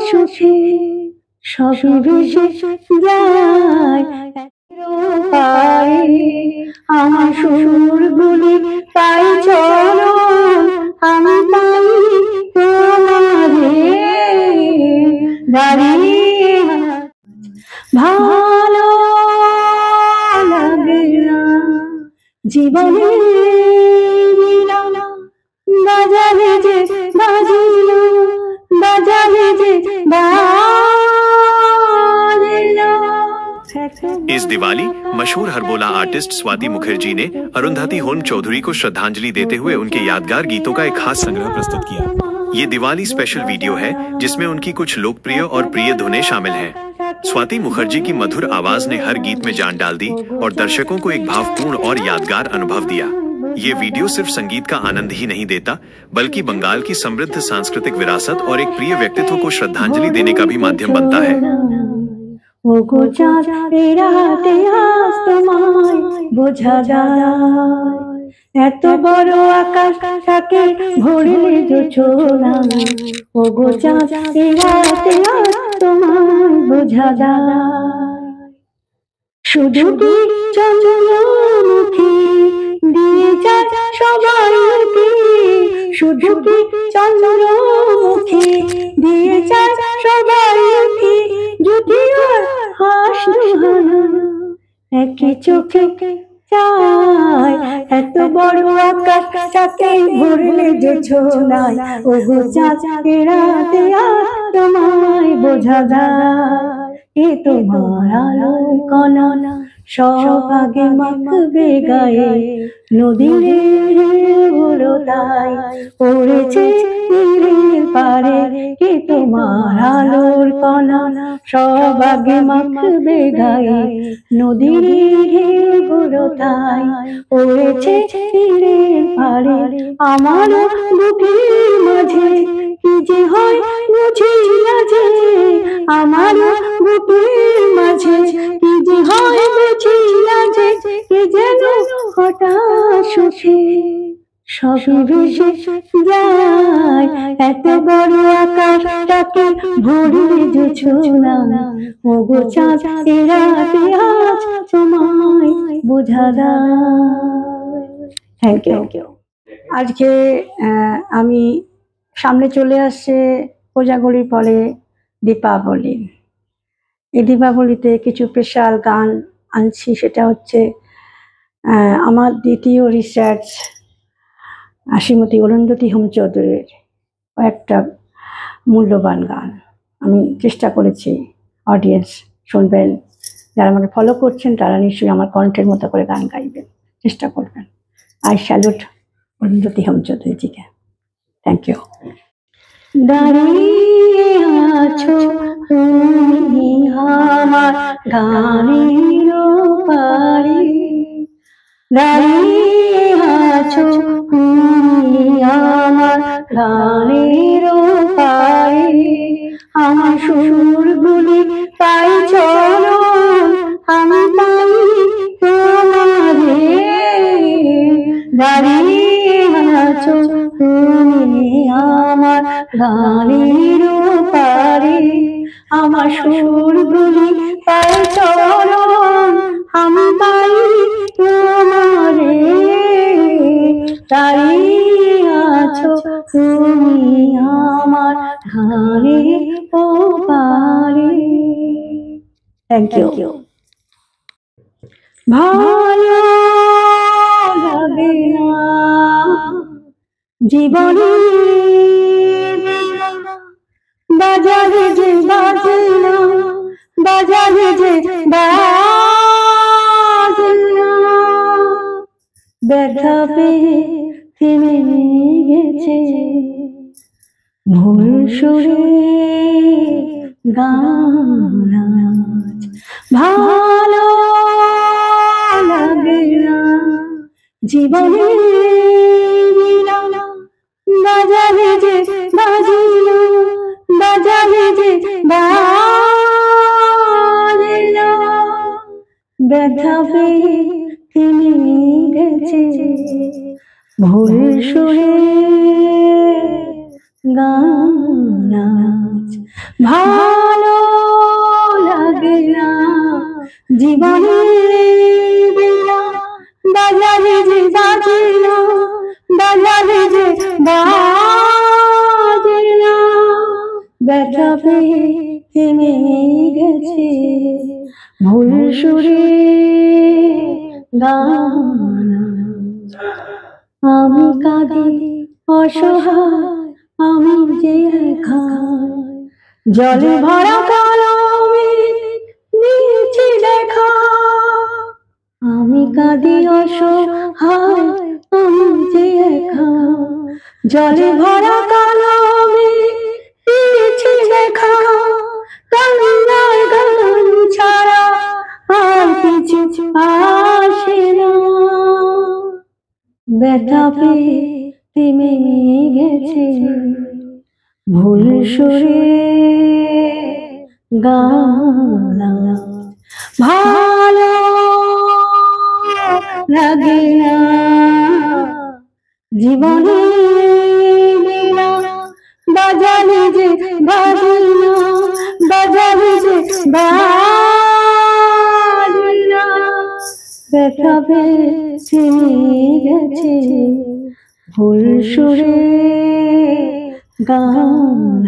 সুখে সবই ভেসে যায় পায়ে আমার সুরগুলি পাই চরণ আমি পাই তোমারে দাঁড়িয়ে ভালো লাগে না জীবনে বাজারে যে বাজিল বাজারে যে इस दिवाली मशहूर हरबोला आर्टिस्ट स्वाति मुखर्जी ने अरुंधति होन चौधरी को श्रद्धांजलि देते हुए उनके यादगार गीतों का एक खास संग्रह प्रस्तुत किया। ये दिवाली स्पेशल वीडियो है जिसमें उनकी कुछ लोकप्रिय और प्रिय धुनें शामिल हैं। स्वाति मुखर्जी की मधुर आवाज ने हर गीत में जान डाल दी और दर्शकों को एक भावपूर्ण और यादगार अनुभव दिया। ये वीडियो सिर्फ संगीत का आनंद ही नहीं देता बल्कि बंगाल की समृद्ध सांस्कृतिक विरासत और एक प्रिय व्यक्तित्व को श्रद्धांजलि देने का भी माध्यम बनता है। বোঝা যায় এত বড় আকাশটাকে ভরলে জোছনা ওগো চাঁদ এই রাতে তোমায় বোঝা যায় শুধু কি চন্দ্রমুখী দিয়ে যায় সবাইকে শুধু কি চন্দ্রমুখী দিয়ে যায় সবাইকে যদিও হাসি একই চোখে চাই এত বড় আকাশটাকে ভরলে জোছনায় ওগো চাঁদ এই রাতে তোমায় বোঝা যায় এ তোমার আলোর কণা সব আগে মাখবে গায়ে নদীর গুলো তাই পড়েছে তীরের পারে কে তোমার আলোর কণা সব আগে মাখবে গায়ে নদীর গুলো তাই পড়েছে তীরের পারে আমার বুকের মাঝে কি যে হয় বুঝি না যে আমার বুকের মাঝে কি যে হয় বুঝি না যে কে যেন হঠাৎ সুখে সবই ভেসে যায় এত বড় আকাশটাকে ভরলে জোছনা ওগো চাঁদ এই রাতে আজ তোমায় বোঝা যায়। Thank you. আজকে আমি সামনে চলে আসছে কোজাগরির পরে দীপাবলি। এই দীপাবলিতে কিছু স্পেশাল গান আনছি, সেটা হচ্ছে আমার দ্বিতীয় রিসার্চ শ্রীমতী অরুন্ধতী হোম চৌধুরীর কয়েকটা মূল্যবান গান আমি চেষ্টা করেছি অডিয়েন্স শুনবেন। যারা আমাকে ফলো করছেন তারা নিশ্চয়ই আমার কণ্ঠের মতো করে গান গাইবেন, চেষ্টা করবেন। আই স্যালুট অরুন্ধতী হোম চৌধুরীজিকে। Thank you. দাঁড়িয়ে আছো তুমি আমার গানের পারে দাঁড়িয়ে আছো তুমি আমার গানের পারে আমার সুরগুলি পাই চরণ আমি পাই তোমারে দাঁড়িয়ে আছো তুমি আমার গানের পারে আমার সুরগুলি পাই চরণ আমি পাই তোমারে দাঁড়িয়ে আছো তুমি আমার গানের পারে। Thank you. ভালো লাগে না জীবনে বাজারে যে বাজনা বাজারে যে বাজনা ব্যথা পেয়ে থেমে গেছে ভুল সুরে গান আজ ভালো লাগে না জীবনে বাজারে যে বাজিল বাজারে যে বাজনা ব্যথা পেয়ে থেমে গেছে ভুল সুরে গান আজ ভালো লাগে না জীবনের বেলা বাজারে যে বাজে না বাজারে যে বাজে না ব্যথা পেয়ে থেমে গেছে ভুল সুরে গান আমি কাঁদি অসহায় আমি যে একা জলে ভরা কলমে নিচে দেখা আমি কাঁদি অসহায় আমি যে একা জলে ভরা কলমে নিচে দেখা কান্নার গান ছাড়া আর কিছু আসে না ব্যথা পেয়ে থেমে গেছে ভুল সুরে গান ভালো লাগে না জীবনে বেলা বাজারে যে বাজে না বাজারে যে বাজে না ব্যথা পেয়ে থেমে গেছে ভুল সুরে গান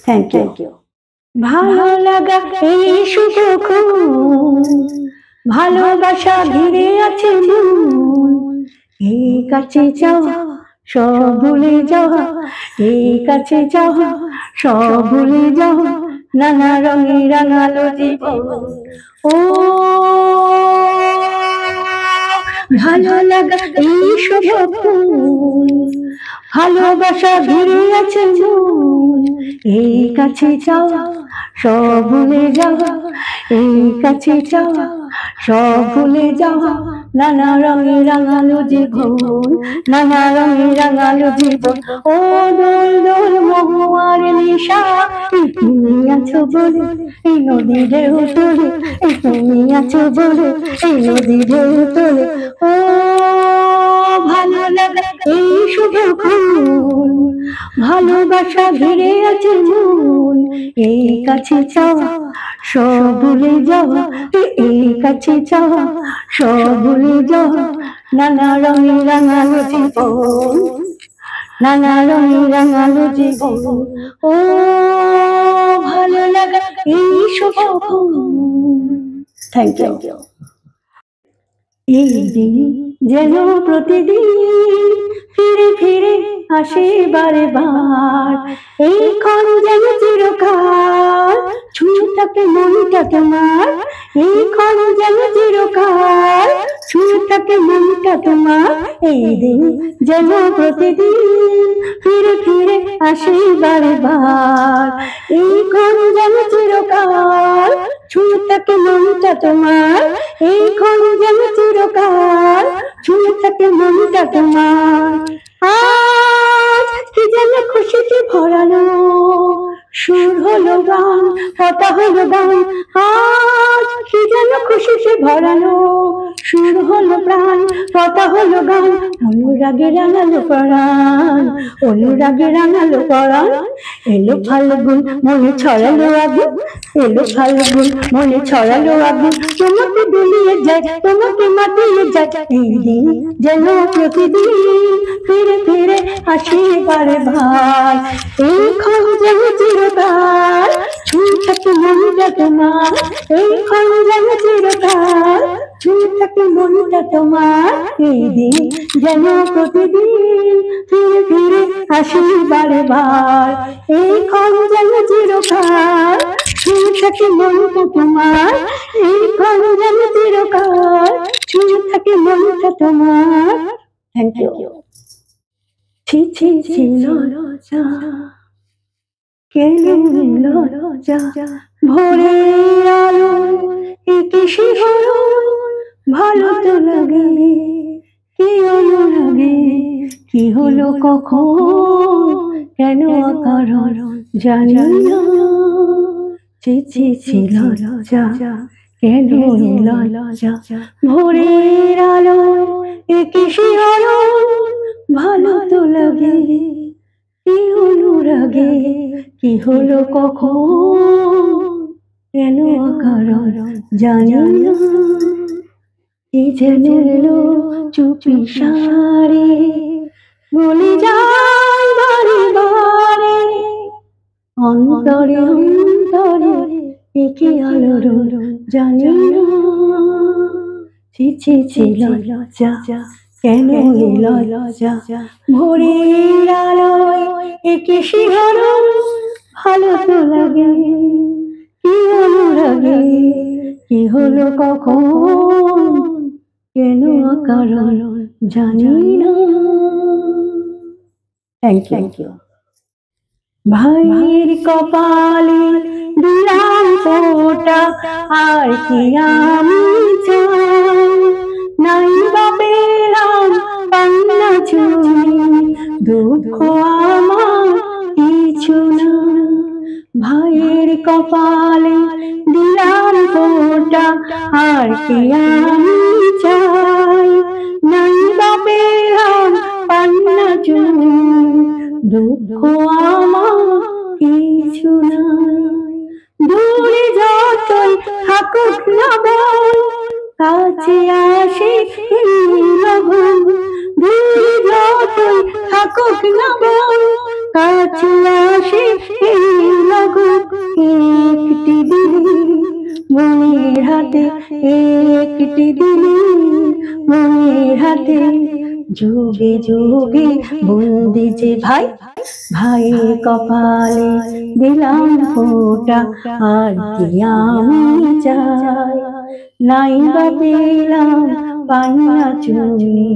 থ্যাংক ইউ ভালো লাগা এই সুযোগ ভালোবাসা ঘিরে আছে মন এই কাছে যাওয়া সব ভুলে যাওয়া এই কাছে যাওয়া সব ভুলে যাওয়া নানা রঙে রাঙালো জীবন ও ভালো লাগা এই সুযোগ ভালোবাসা ঘিরে আছে মন এই কাছে যাওয়া সব ভুলে যাওয়া এই কাছে যাওয়া সব ভুলে যাওয়া নানা রঙে রাঙালো জীবন নানা রঙে রাঙালো জীবন ও দোল দোল মহুয়ার নিশা তুমি আছো বলে এই নদী ঢেউ তোলে তুমি আছো বলে এই নদী ঢেউ তোলে ও ভালো লাগা এই শুভ ফুল ভালোবাসা ঘিরে আছে মন এই কাছে চাওয়া সব ভুলে যাওয়া এই কাছে চাওয়া সব ভুলে যাওয়া নানা রঙে রাঙালো জীবন নানা রঙে রাঙালো জীবন ও ভালো লাগা এই শুভ ফুল থ্যাংক ইউ এই দিন যেন প্রতিদিন ফিরে ফিরে আসে বারে বার এই ক্ষণ যেন চিরকাল ছুঁয়ে থাকে মনটা তোমার এই ক্ষণ যেন চিরকাল ছুঁয়ে থাকে মনটা তোমার এই দিন যেন প্রতিদিন ফিরে ফিরে আসে বারে বার এই ক্ষণ যেন চিরকাল ছুঁয়ে থাকে মনটা তোমার এই ক্ষণ যেন চিরকাল ছুঁয়ে থাকে মনটা তোমার আজ কি যেন খুশিতে ভরানো সুর হলো গান কথা হলো গান আজ কি যেন খুশিতে ভরানো সুর হলো প্রাণ কথা হলো গান অনুরাগে রাঙালো পরাণ অনুরাগে রাঙালো পরাণ এলো ফাল্গুন মনে ছড়ালো আগুন এলো ফাল্গুন মনে ছড়ালো আগুন তোমাকে দুলিয়ে যায় তোমাকে মাতিয়ে যায় এই দিন যেন প্রতিদিন ফিরে ফিরে আসে বারে বার এই ক্ষণ যেন চিরকাল ছুঁয়ে থাকে মনটা তোমার এই ক্ষণ যেন চিরকাল ছুঁয়ে থাকে মনটা তোমার এই দিন যেন প্রতিদিন ফিরে ফিরে আসে বারে বার এই ক্ষণ যেন চিরকাল ছুঁয়ে থাকে মনটা তোমার এই ক্ষণ যেন চিরকাল ছুঁয়ে থাকে মনটা তোমার থ্যাংক ইউ ছি ছি ছিল রোজা কেলো রোজা ভোরের আলো কিসে হলো ভালো তো লাগে কি অনুরাগে কি হলো কখন কেন কারণ জানি না ছি ছি ছিল রোজা কেলো লজা ভোরের আলো কিসে হলো ভালো তো লাগে কি অনুরাগে, কি হলো কখন, কেন অকারণ জানি না, কি যেন এলো চুপি সারে, বলে যায় বারে বারে, অন্তরে অন্তরে একে আলোড়ন জানি না। ছি ছি ছি লজ্জা, কেন এ লজ্জা, ভোরের আলোয় একে শিহরণ, ভালো তো লাগে, কি অনুরাগে, কি হলো কখন, কেন অকারণ জানি না। Thank you. ভাইয়ের কপালে দিলাম ফোঁটা, আর কি আমি চাই, নাই বা পেলাম পান্না চুনি, দুঃখ আমার কিছু না। ভাইয়ের কপালে দিলাম ফোঁটা, আর কি আমি চাই, নাই বা পেলাম পান্না চুনি, দুঃখ আমার কিছু নাই। দূরে যতই থাকুক না বল, কাছে আসে লগন, দূরে যতই থাকুক না বল, কাছে আসে লগন। একটি দিন মনের হাতে, একটি দিন মনের হাতে, যুগে যুগে বন্দি যে ভাই, ভাইয়ের কপালে দিলাম ফোঁটা, আর কি আমি চাই, নাই বা পেলাম পান্না চুনি,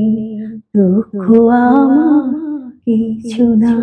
দুঃখ আমার কিছু না।